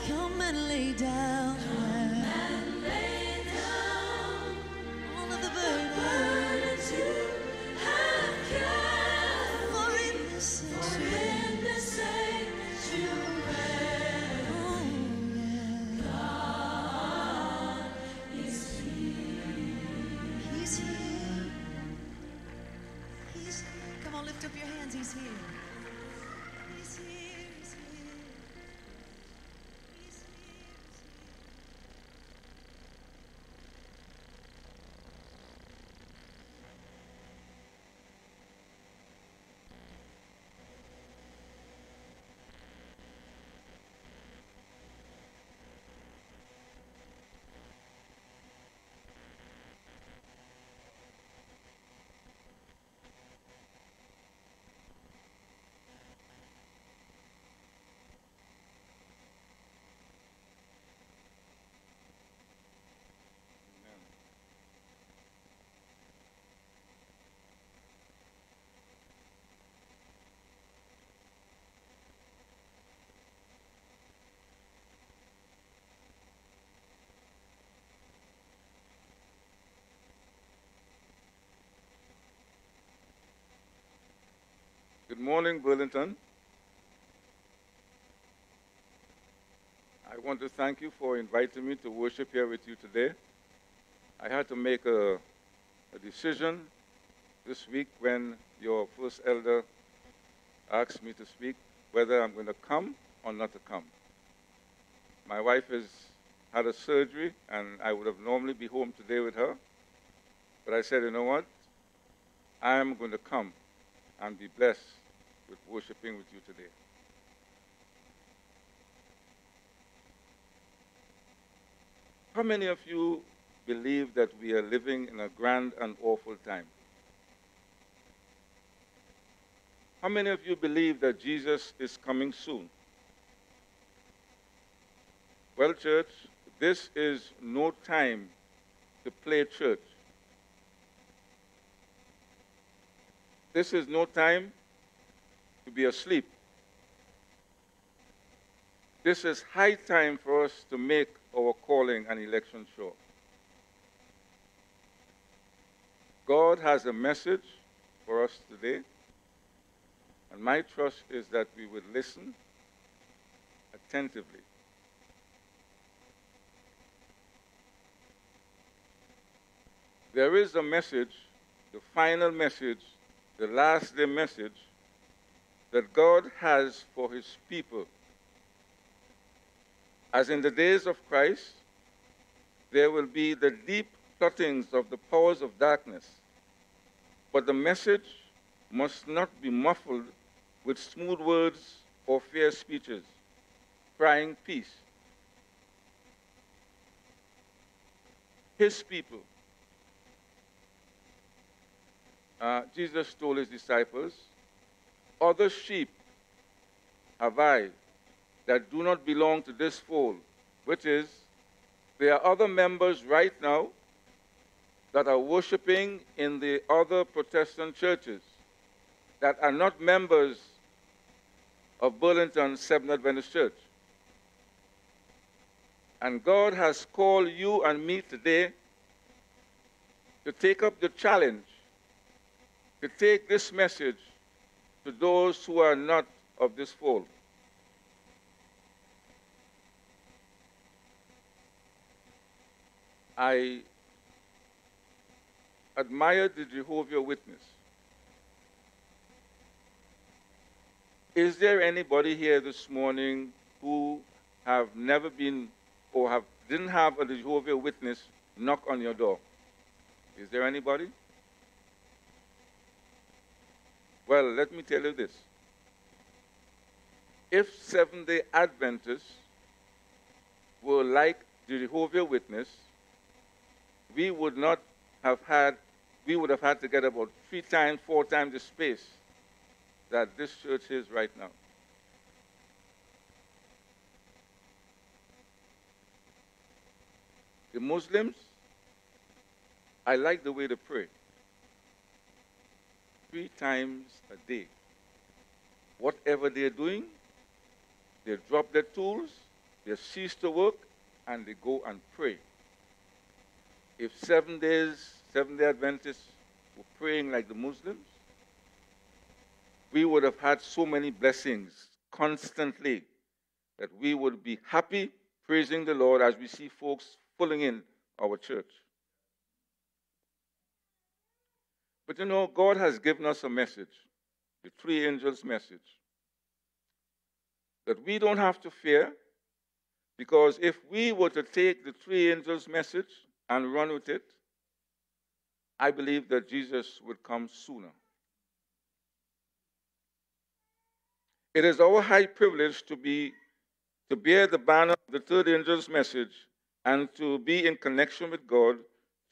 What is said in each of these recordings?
Come and lay down. All of the burdens you have carried. For in this sanctuary, oh, yeah. God is here. He's here. He's here. Come on, lift up your hands. He's here. He's here. He's here. He's here. Good morning, Burlington. I want to thank you for inviting me to worship here with you today. I had to make a decision this week when your first elder asked me to speak, whether I'm going to come or not to come. My wife has had a surgery, and I would have normally be home today with her. But I said, you know what? I am going to come and be blessed with worshiping with you today. How many of you believe that we are living in a grand and awful time? How many of you believe that Jesus is coming soon? Well, church, this is no time to play church. This is no time to be asleep. This is high time for us to make our calling and election sure. God has a message for us today, and my trust is that we would listen attentively. There is a message, the final message, the last day message that God has for his people. As in the days of Christ, there will be the deep plottings of the powers of darkness, but the message must not be muffled with smooth words or fair speeches, crying peace. His people. Jesus told his disciples, other sheep have I that do not belong to this fold, which is, there are other members right now that are worshiping in the other Protestant churches that are not members of Burlington Seventh Adventist Church. And God has called you and me today to take up the challenge, to take this message to those who are not of this fold. I admire the Jehovah's Witness. Is there anybody here this morning who have never been or didn't have a Jehovah's Witness knock on your door? Is there anybody? Well, let me tell you this. If Seventh-day Adventists were like the Jehovah's Witness, we would have had to get about 3 times, 4 times the space that this church is right now. The Muslims, I like the way they pray. 3 times a day. Whatever they're doing, they drop their tools they cease to work, and they go and pray. If 7-day Adventists were praying like the Muslims, we would have had so many blessings constantly that we would be happy praising the Lord as we see folks filling in our church. But you know, God has given us a message, the three angels' message, that we don't have to fear, because if we were to take the three angels' message and run with it, I believe that Jesus would come sooner. It is our high privilege to bear the banner of the third angel's message and to be in connection with God,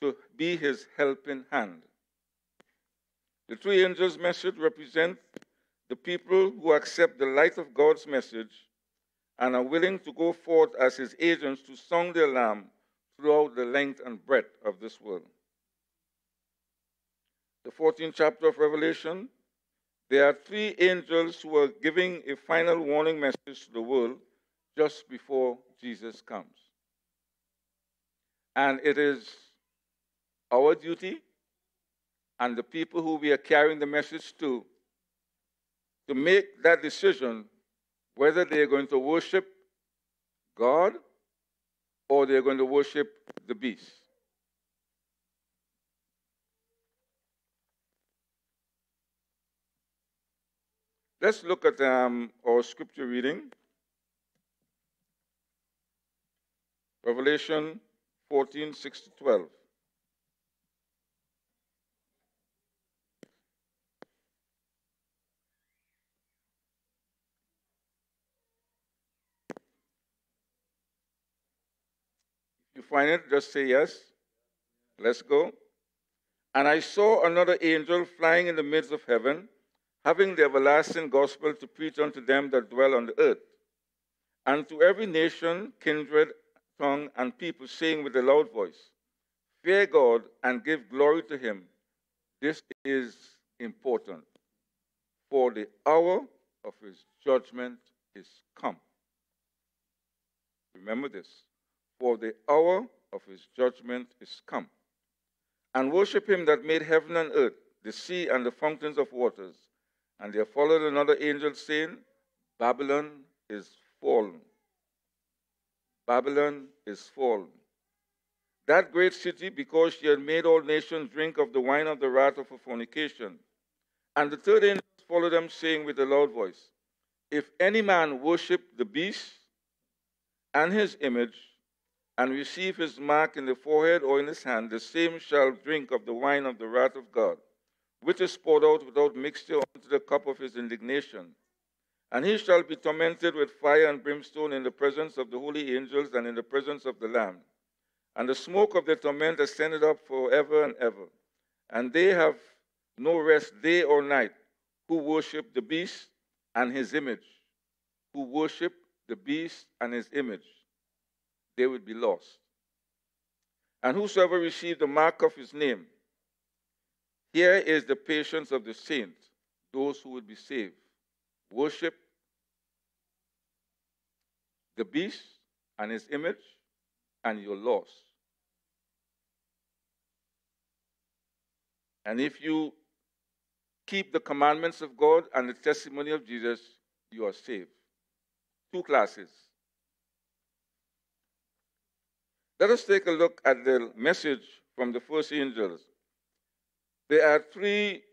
to be his helping hand. The three angels' message represent the people who accept the light of God's message and are willing to go forth as his agents to sound the alarm throughout the length and breadth of this world. The 14th chapter of Revelation, there are three angels who are giving a final warning message to the world just before Jesus comes. And it is our duty and the people who we are carrying the message to make that decision whether they're going to worship God or they're going to worship the beast. Let's look at our scripture reading. Revelation 14, 6 to 12. If you find it, just say yes. Let's go. And I saw another angel flying in the midst of heaven, having the everlasting gospel to preach unto them that dwell on the earth, and to every nation, kindred, tongue, and people, saying with a loud voice, fear God and give glory to him. This is important, for the hour of his judgment is come. Remember this. For the hour of his judgment is come. And worship him that made heaven and earth, the sea and the fountains of waters. And there followed another angel saying, Babylon is fallen. Babylon is fallen. That great city, because she had made all nations drink of the wine of the wrath of her fornication. And the third angel followed them, saying with a loud voice, if any man worship the beast and his image, and receive his mark in the forehead or in his hand, the same shall drink of the wine of the wrath of God, which is poured out without mixture into the cup of his indignation. And he shall be tormented with fire and brimstone in the presence of the holy angels and in the presence of the Lamb. And the smoke of their torment ascended up forever and ever. And they have no rest day or night, who worship the beast and his image. Who worship the beast and his image. They would be lost. And whosoever received the mark of his name, here is the patience of the saints, those who would be saved. Worship the beast and his image, and you're lost. And if you keep the commandments of God and the testimony of Jesus, you are saved. Two classes. Let us take a look at the message from the first angels. There are three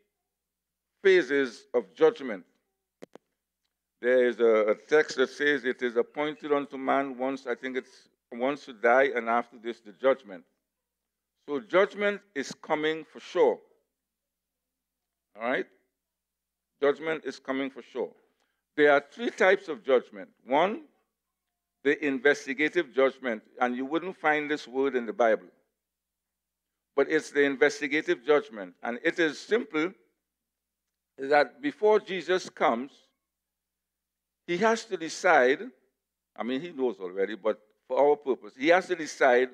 phases of judgment. There is a text that says it is appointed unto man once, I think it's once to die, and after this the judgment. So judgment is coming for sure. All right? Judgment is coming for sure. There are three types of judgment. One, the investigative judgment, and you wouldn't find this word in the Bible. But it's the investigative judgment, and it is simple that before Jesus comes, he has to decide, I mean, he knows already, but for our purpose, he has to decide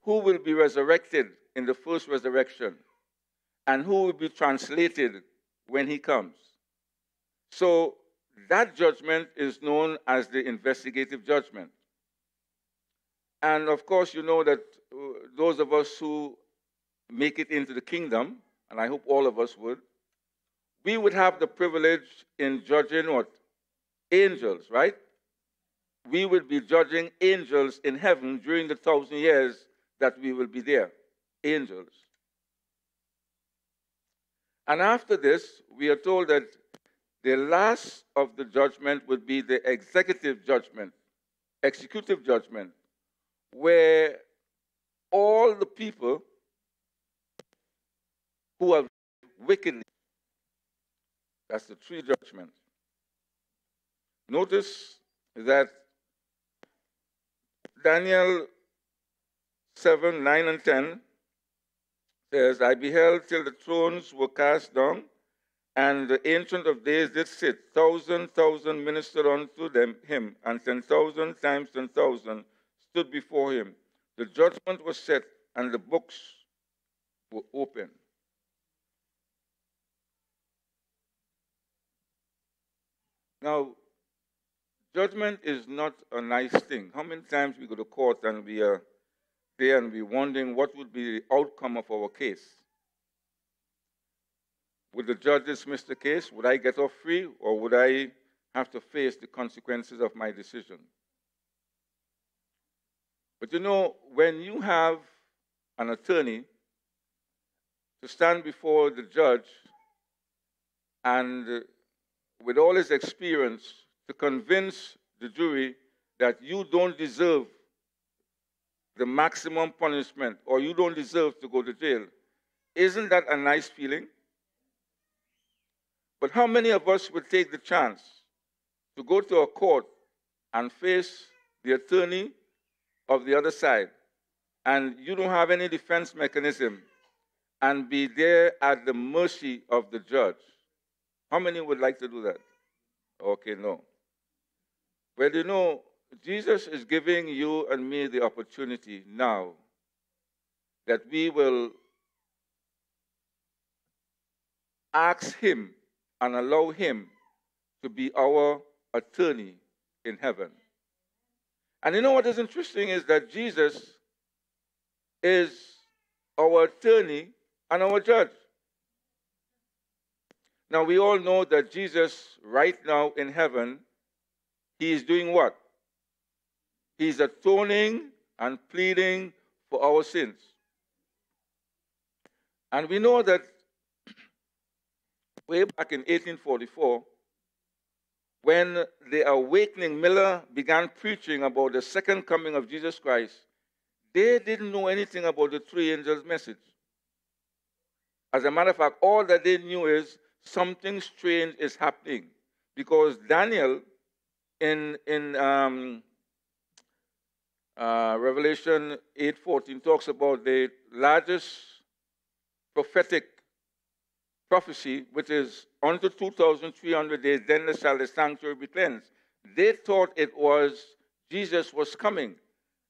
who will be resurrected in the first resurrection and who will be translated when he comes. So that judgment is known as the investigative judgment. And of course, you know that those of us who make it into the kingdom, and I hope all of us would, we would have the privilege in judging what? Angels, right? We would be judging angels in heaven during the 1,000 years that we will be there. Angels. And after this, we are told that the last of the judgment would be the executive judgment, executive judgment, where all the people who have wickedly, that's the three judgments. Notice that Daniel 7, 9, and 10 says, I beheld till the thrones were cast down, and the Ancient of Days did sit. 1,000 ministered unto him, and 10,000 times 10,000 stood before him. The judgment was set, and the books were opened. Now, judgment is not a nice thing. How many times we go to court and we are there and we're wondering what would be the outcome of our case? Would the judge dismiss the case? Would I get off free? Or would I have to face the consequences of my decision? But you know, when you have an attorney to stand before the judge and with all his experience to convince the jury that you don't deserve the maximum punishment or you don't deserve to go to jail, isn't that a nice feeling? But how many of us would take the chance to go to a court and face the attorney of the other side, and you don't have any defense mechanism, and be there at the mercy of the judge? How many would like to do that? Okay, no. Well, you know, Jesus is giving you and me the opportunity now that we will ask him and allow him to be our attorney in heaven. And you know what is interesting is that Jesus is our attorney and our judge. Now, we all know that Jesus, right now in heaven, he is doing what? He's atoning and pleading for our sins. And we know that way back in 1844, when the awakening Miller began preaching about the second coming of Jesus Christ, they didn't know anything about the three angels' message. As a matter of fact, all that they knew is something strange is happening, because Daniel in Revelation 8:14 talks about the largest prophetic prophecy, which is unto 2,300 days, then shall the sanctuary be cleansed. They thought it was Jesus was coming,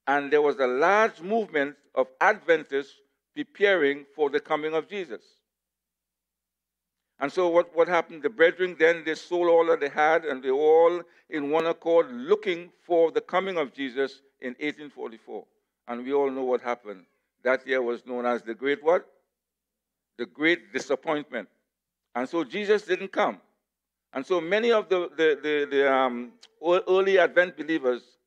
and there was a large movement of Adventists preparing for the coming of Jesus. And so what happened? The brethren then, they sold all that they had, and they all in one accord looking for the coming of Jesus in 1844. And we all know what happened. That year was known as the Great what? The Great Disappointment. And so Jesus didn't come. And so many of the early Advent believers,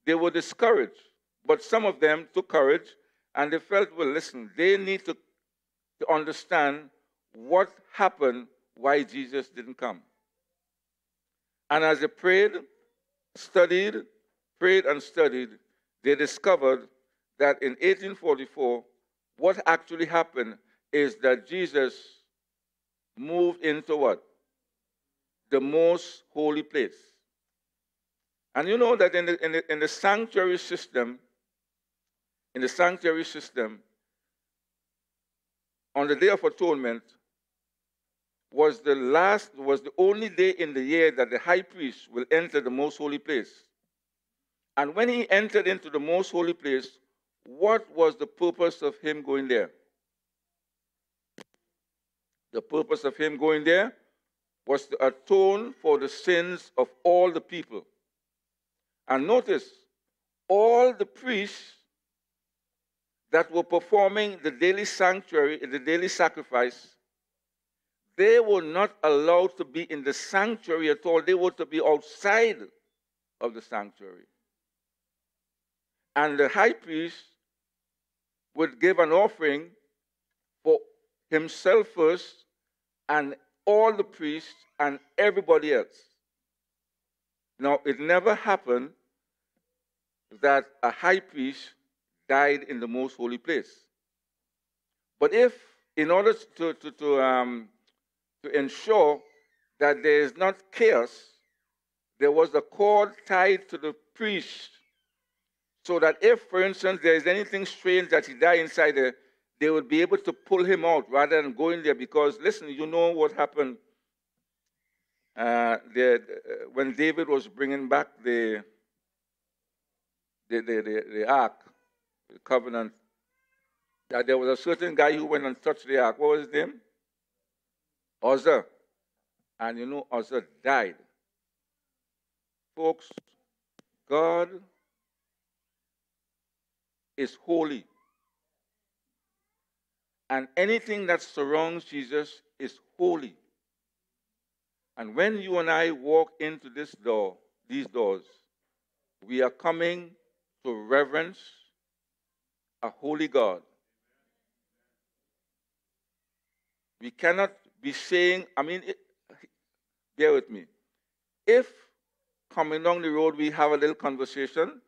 they were discouraged. But some of them took courage, and they felt, well, listen, they need to understand what happened, why Jesus didn't come. And as they prayed and studied, they discovered that in 1844, what actually happened is that Jesus moved into what? The most holy place. And you know that in the sanctuary system, on the Day of Atonement, was the only day in the year that the high priest will enter the most holy place. And when he entered into the most holy place, what was the purpose of him going there? The purpose of him going there was to atone for the sins of all the people. And notice, all the priests that were performing the daily sanctuary, the daily sacrifice, they were not allowed to be in the sanctuary at all. They were to be outside of the sanctuary. And the high priest would give an offering for himself first and all the priests and everybody else. Now, it never happened that a high priest died in the most holy place. But if, in order to ensure that there is not chaos, there was a cord tied to the priest, so that if, for instance, there is anything strange that he died inside there, they would be able to pull him out rather than go in there. Because, listen, you know what happened when David was bringing back the ark, the covenant, that there was a certain guy who went and touched the ark. What was his name? Uzzah. And you know, Uzzah died. Folks, God is holy. And anything that surrounds Jesus is holy. And when you and I walk into these doors, we are coming to reverence a holy God. We cannot be saying, bear with me. If coming down the road we have a little conversation,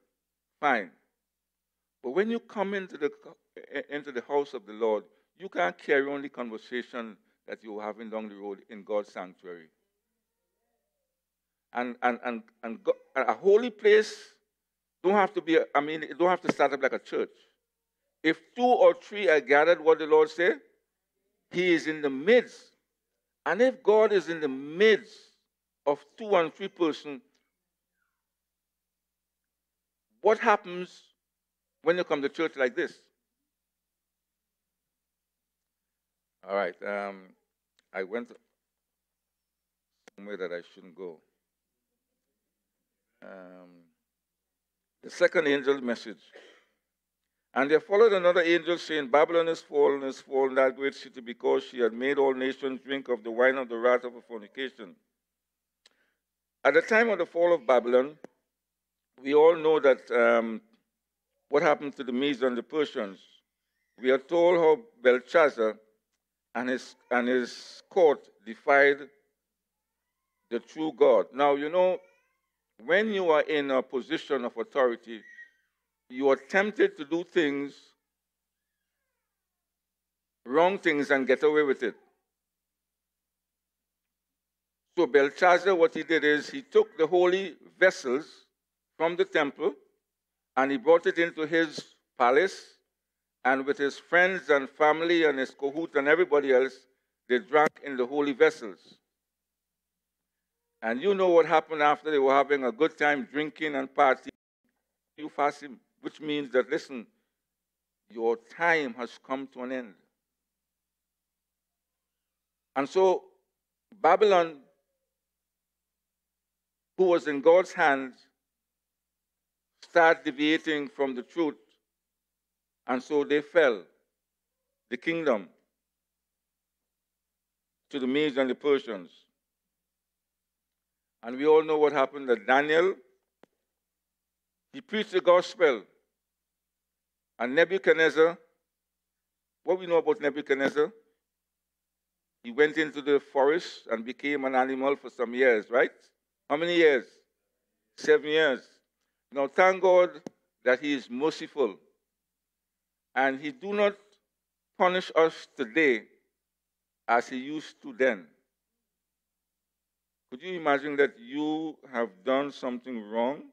fine. But when you come into the house of the Lord, you can't carry on the conversation that you're having down the road in God's sanctuary. And God, a holy place don't have to be, it don't have to start up like a church. If 2 or 3 are gathered, what the Lord said, He is in the midst. And if God is in the midst of 2 and 3 persons, what happens when you come to church like this? All right, I went somewhere that I shouldn't go. The second angel's message. And there followed another angel saying, Babylon is fallen, that great city, because she had made all nations drink of the wine of the wrath of her fornication. At the time of the fall of Babylon, we all know that what happened to the Medes and the Persians. We are told how Belshazzar and his court defied the true God. Now, you know, when you are in a position of authority, you are tempted to do things, wrong things, and get away with it. So Belshazzar, what he did is he took the holy vessels from the temple and he brought it into his palace, and with his friends and family and his cohort and everybody else, they drank in the holy vessels. And you know what happened after they were having a good time drinking and partying. You fasting, which means that, listen, your time has come to an end. And so Babylon, who was in God's hands, started deviating from the truth. And so they fell, the kingdom, to the Medes and the Persians. And we all know what happened, that Daniel, he preached the gospel. And Nebuchadnezzar, what we know about Nebuchadnezzar, he went into the forest and became an animal for some years, right? How many years? 7 years. Now, thank God that he is merciful. And he do not punish us today as he used to then. Could you imagine that you have done something wrong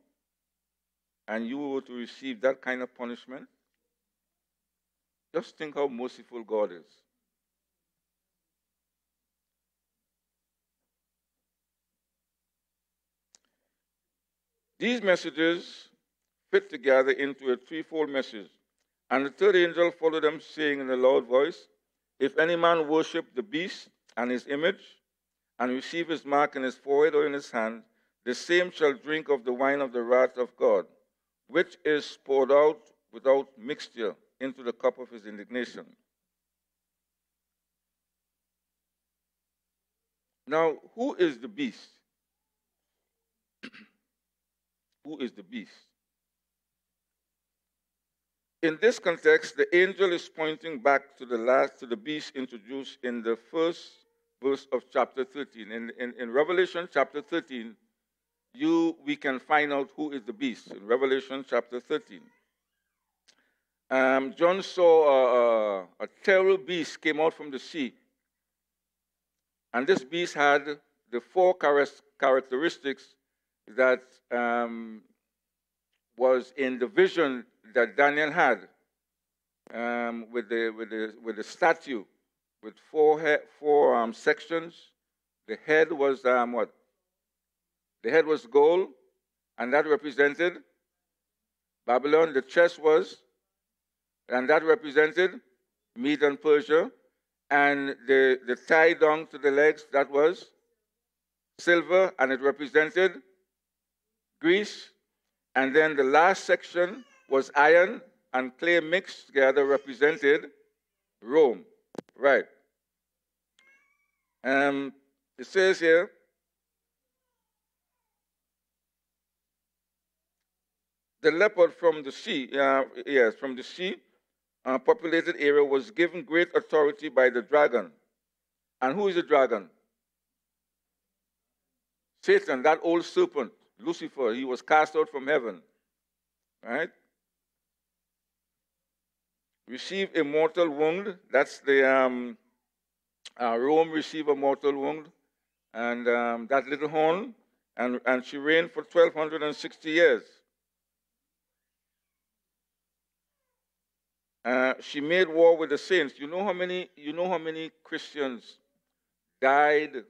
and you were to receive that kind of punishment? Just think how merciful God is. These messages fit together into a threefold message. And the third angel followed them, saying in a loud voice, if any man worship the beast and his image, and receive his mark in his forehead or in his hand, the same shall drink of the wine of the wrath of God, which is poured out without mixture into the cup of his indignation. Now, who is the beast? Who is the beast? In this context, the angel is pointing back to the beast introduced in the first verse of chapter 13. In Revelation chapter 13, we can find out who is the beast. In Revelation chapter 13. John saw a terrible beast came out from the sea. And this beast had the four characteristics that was in the vision that Daniel had with the statue with four sections. The head was what? The head was gold, and that represented Babylon. The chest was, and that represented Mede and Persia. And the tie down to the legs, that was silver, and it represented Greece. And then the last section was iron and clay mixed together, represented Rome. Right. It says here, the leopard from the sea, from the sea, populated area was given great authority by the dragon. And who is the dragon? Satan, that old serpent, Lucifer. He was cast out from heaven. Right? Received a mortal wound. That's the Rome received a mortal wound. And that little horn. And she reigned for 1,260 years. She made war with the saints. You know how many Christians died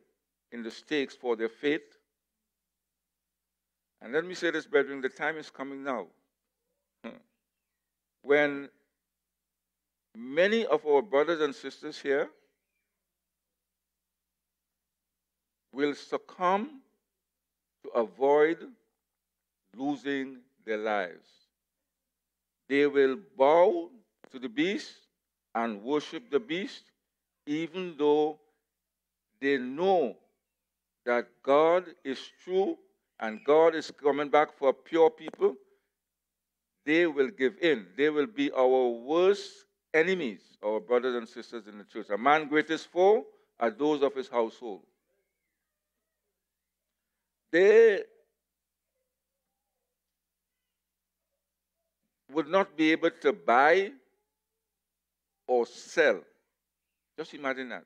in the stakes for their faith? And let me say this, brethren, the time is coming now when many of our brothers and sisters here will succumb to avoid losing their lives. They will bow to the beast and worship the beast, even though they know that God is true and God is coming back for pure people. They will give in. They will be our worst enemies, our brothers and sisters in the church. A man's greatest foe are those of his household. They would not be able to buy or sell. Just imagine that.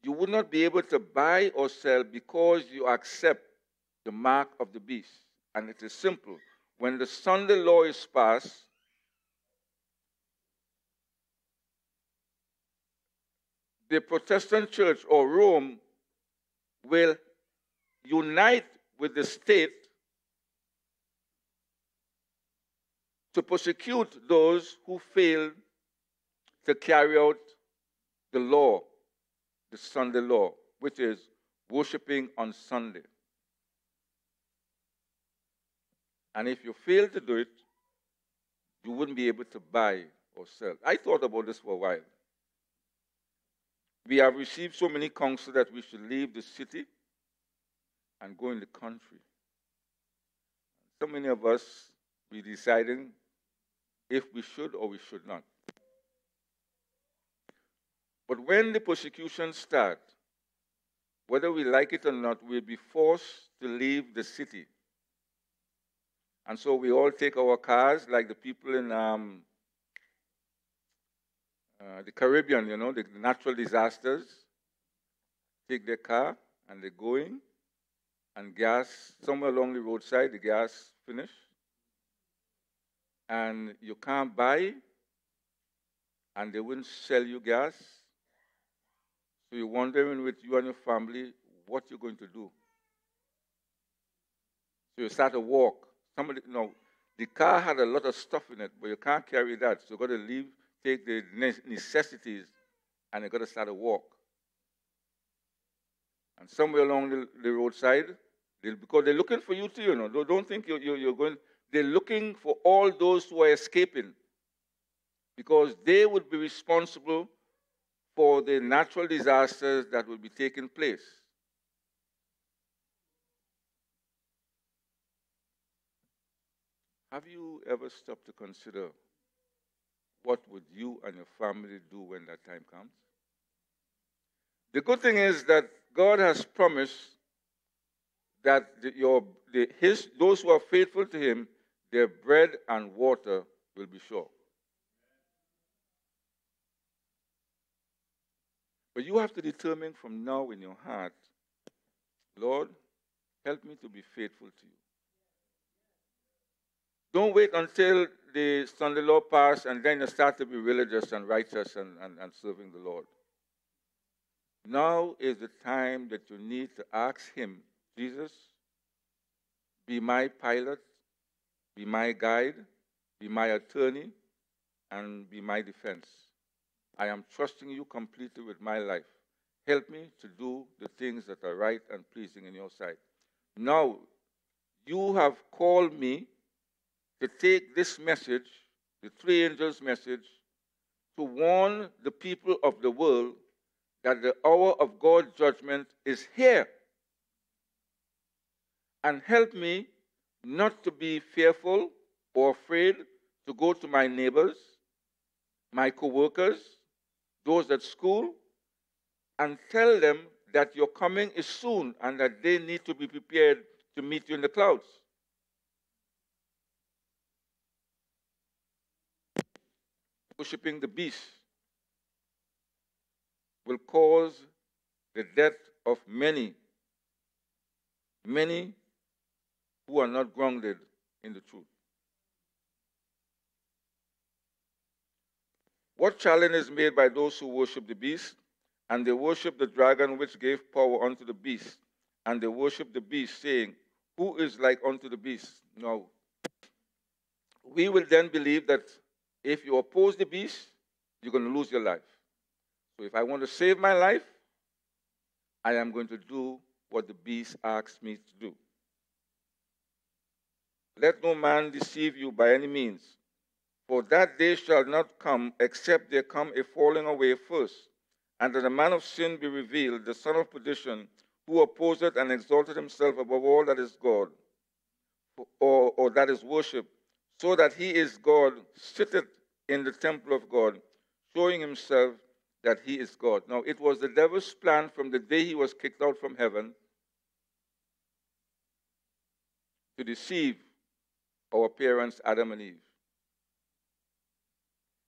You would not be able to buy or sell because you accept the mark of the beast. And it is simple. When the Sunday law is passed, the Protestant church or Rome will unite with the state to persecute those who fail to carry out the law, the Sunday law, which is worshiping on Sunday. And if you fail to do it, you wouldn't be able to buy or sell. I thought about this for a while. We have received so many counsel that we should leave the city and go in the country. So many of us, we're deciding if we should or we should not. But when the persecution starts, whether we like it or not, we'll be forced to leave the city. And so we all take our cars, like the people in the Caribbean, the natural disasters, take their car and they're going, and gas, somewhere along the roadside, the gas finished. And you can't buy, and they wouldn't sell you gas. So you're wondering with you and your family what you're going to do. So you start to walk. The car had a lot of stuff in it, but you can't carry that. So you've got to leave, take the necessities, and you've got to start to walk. And somewhere along the roadside, because they're looking for you too, Don't think you're going. they're looking for all those who are escaping because they would be responsible for the natural disasters that will be taking place. Have you ever stopped to consider what would you and your family do when that time comes? The good thing is that God has promised that those who are faithful to him, their bread and water will be sure. But you have to determine from now in your heart, Lord, help me to be faithful to you. Don't wait until the Sunday law pass and then you start to be religious and righteous and serving the Lord. Now is the time that you need to ask him, Jesus, be my pilot, be my guide, be my attorney, and be my defense. I am trusting you completely with my life. Help me to do the things that are right and pleasing in your sight. Now, you have called me to take this message, the three angels' message, to warn the people of the world that the hour of God's judgment is here. And help me not to be fearful or afraid to go to my neighbors, my co-workers, those at school, and tell them that your coming is soon and that they need to be prepared to meet you in the clouds. Worshipping the beast will cause the death of many who are not grounded in the truth. What challenge is made by those who worship the beast? And they worship the dragon which gave power unto the beast. And they worship the beast, saying, who is like unto the beast? Now, we will then believe that if you oppose the beast, you're going to lose your life. So if I want to save my life, I am going to do what the beast asks me to do. Let no man deceive you by any means, for that day shall not come, except there come a falling away first, and that the man of sin be revealed, the son of perdition, who opposeth and exalted himself above all that is God, or that is worshipped, so that he is God, sitteth in the temple of God, showing himself that he is God. Now, it was the devil's plan from the day he was kicked out from heaven to deceive our parents, Adam and Eve.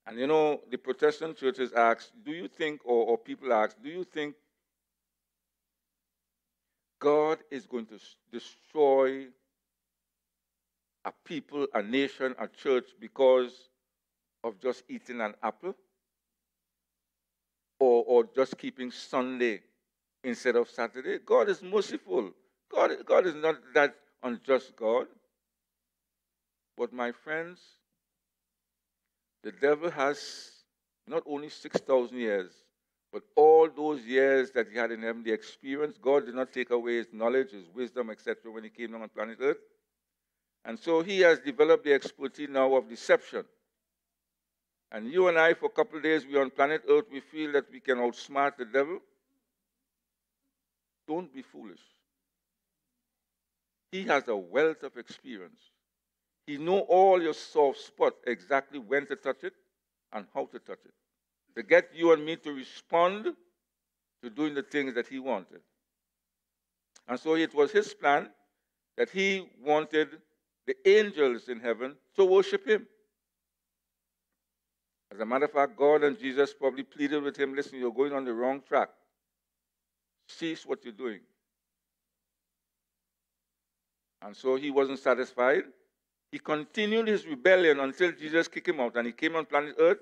And you know, the Protestant churches ask, do you think, or people ask, do you think God is going to destroy a people, a nation, a church because of just eating an apple? Or just keeping Sunday instead of Saturday? God is merciful. God is not that unjust God. But my friends, the devil has not only 6,000 years, but all those years that he had in heaven, the experience. God did not take away his knowledge, his wisdom, etc. when he came down on planet Earth. And so he has developed the expertise now of deception. And you and I, for a couple of days, we're on planet Earth, we feel that we can outsmart the devil. Don't be foolish. He has a wealth of experience. He knows all your soft spots, exactly when to touch it and how to touch it, to get you and me to respond to doing the things that he wanted. And so it was his plan that he wanted the angels in heaven to worship him. As a matter of fact, God and Jesus probably pleaded with him, listen, you're going on the wrong track. Cease what you're doing. And so he wasn't satisfied. He continued his rebellion until Jesus kicked him out. And he came on planet Earth,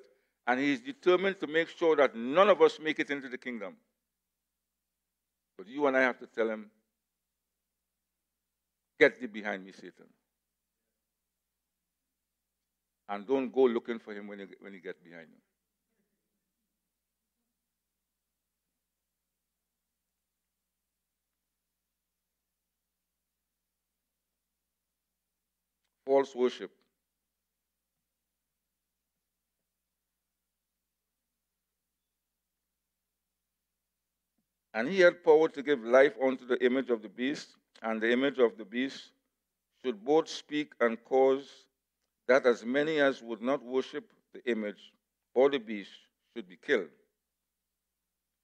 and he is determined to make sure that none of us make it into the kingdom. But you and I have to tell him, get thee behind me, Satan. And don't go looking for him when you get behind him. false worship. And he had power to give life unto the image of the beast, and the image of the beast should both speak and cause that as many as would not worship the image or the beast should be killed.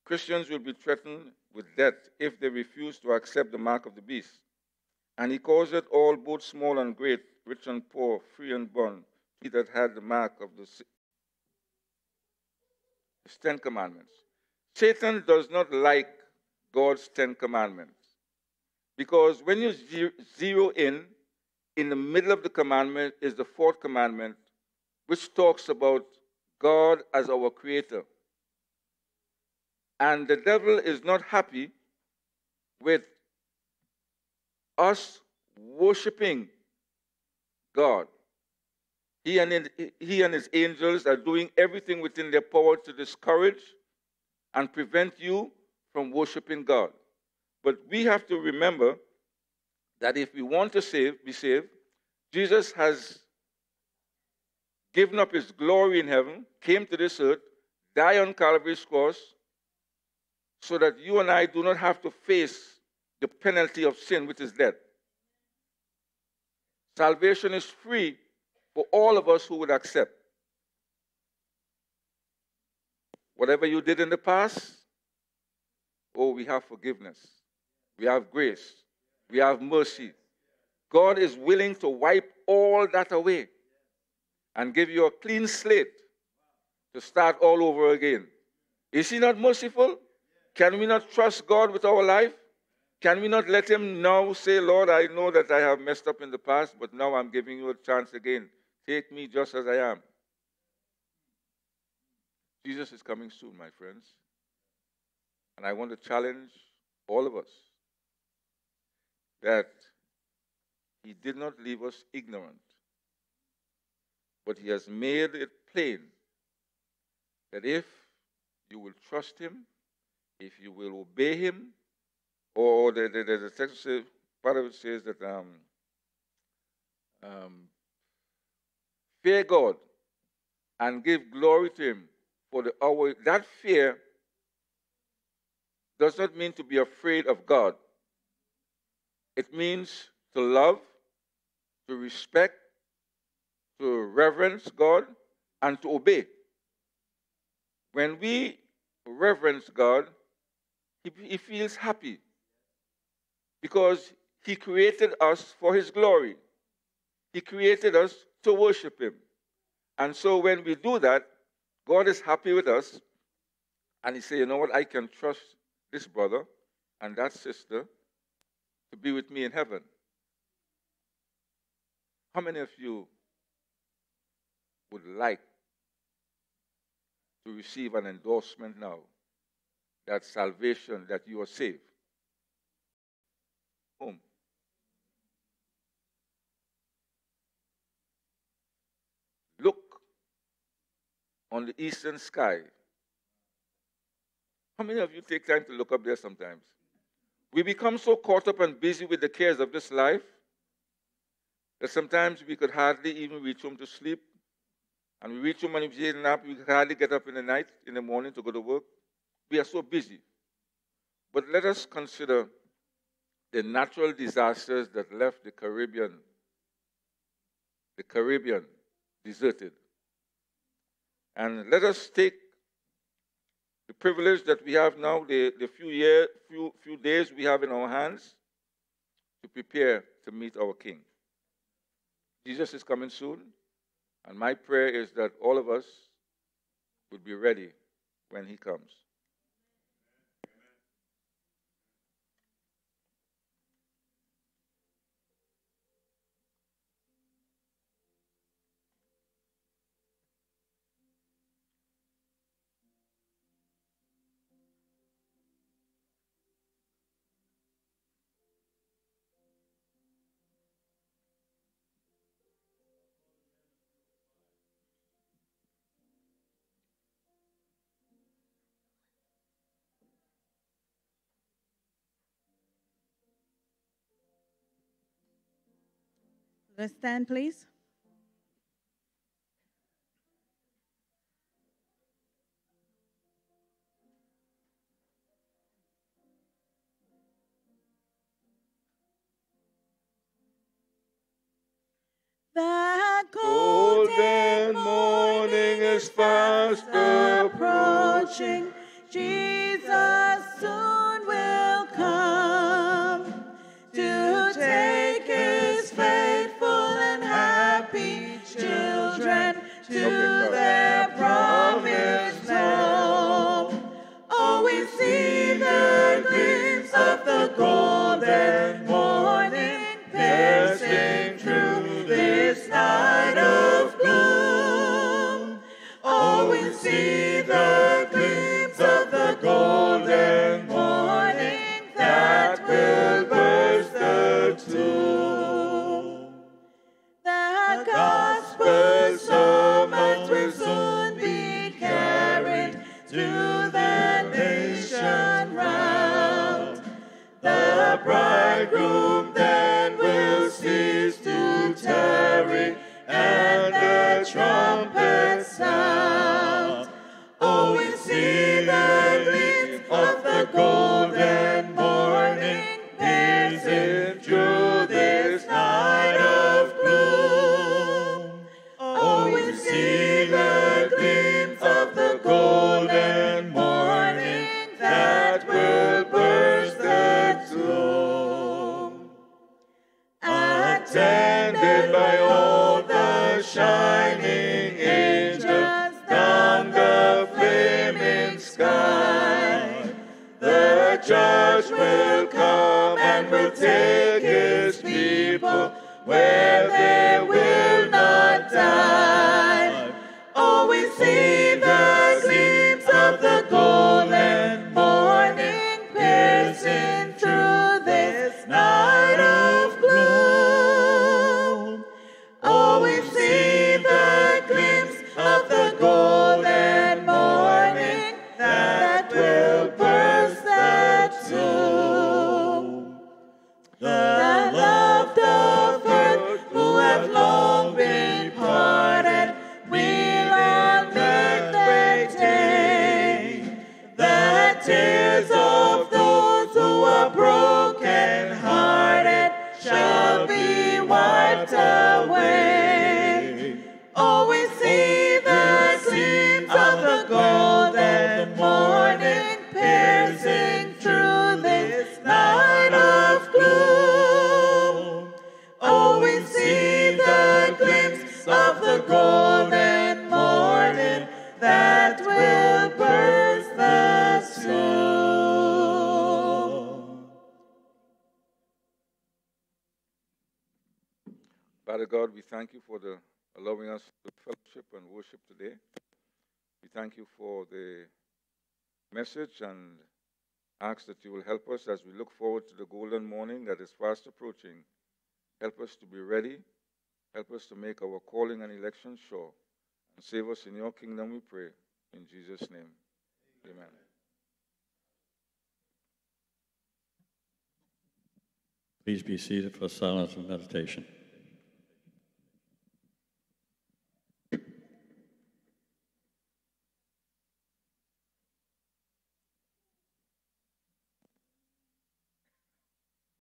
Christians will be threatened with death if they refuse to accept the mark of the beast. And he caused it all, both small and great, rich and poor, free and bond, he that had the mark of his 10 commandments. Satan does not like God's 10 commandments. Because when you zero in the middle of the commandment is the fourth commandment, which talks about God as our creator. And the devil is not happy with us worshiping God. He and his angels are doing everything within their power to discourage and prevent you from worshiping God. But we have to remember that if we want to be saved, Jesus has given up his glory in heaven, came to this earth, died on Calvary's cross, so that you and I do not have to face the penalty of sin, which is death. Salvation is free for all of us who would accept. Whatever you did in the past, we have forgiveness. We have grace. We have mercy. God is willing to wipe all that away and give you a clean slate to start all over again. Is he not merciful? Can we not trust God with our life? Can we not let him now say, Lord, I know that I have messed up in the past, but now I'm giving you a chance again. Take me just as I am. Jesus is coming soon, my friends. And I want to challenge all of us that he did not leave us ignorant, but he has made it plain that if you will trust him, if you will obey him, or the text says, part of it says that fear God and give glory to him for the hour. That fear does not mean to be afraid of God. It means to love, to respect, to reverence God, and to obey. When we reverence God, he feels happy because he created us for his glory. He created us to worship him. And so when we do that, God is happy with us, and he says, you know what, I can trust this brother and that sister to be with me in heaven. How many of you would like to receive an endorsement now that salvation, that you are saved? Home. Look on the eastern sky. How many of you take time to look up there sometimes? We become so caught up and busy with the cares of this life that sometimes we could hardly even reach home to sleep. And we reach home and we take a nap, we could hardly get up in the night, in the morning to go to work. We are so busy. But let us consider the natural disasters that left the Caribbean deserted. And let us take the privilege that we have now, the few days we have in our hands, to prepare to meet our King. Jesus is coming soon, and my prayer is that all of us would be ready when he comes. Let's stand, please. The golden morning is fast approaching. Jesus soon will come to take his faithful and happy children to their promised home. Oh, we see the glimpse of the golden morning piercing through this night of gloom. Oh, we see the glimpse of the golden morning that will burst the tomb. The gospel summons will soon be carried to the nation round. The bridegroom then will cease to tarry, and the trumpet sound. Oh, we see the glimpse of the golden morning piercing through this night of gloom. Oh, we see the glimpse of the golden morning that will burst the tomb. Attended by all the shining angels down the flaming sky, the judge will come and will take his people where they will not die. Oh, we see the gleams of the golden morning piercing through this night of gloom. Oh, we see the glimpse of the golden morning that will burst the tomb. The loved of earth who have long been parted will all meet their day. The tears of those who are broken hearted shall be wiped away. Oh, we see the gleams of the golden morning piercing through this night of gloom. Oh, we see the glimpse of the golden morning that will burst the tomb. Father God, we thank you for allowing us to fellowship and worship today. We thank you for the message and ask that you will help us as we look forward to the golden morning that is fast approaching. Help us to be ready. Help us to make our calling and election sure. And save us in your kingdom, we pray. In Jesus' name, amen. Please be seated for silence and meditation.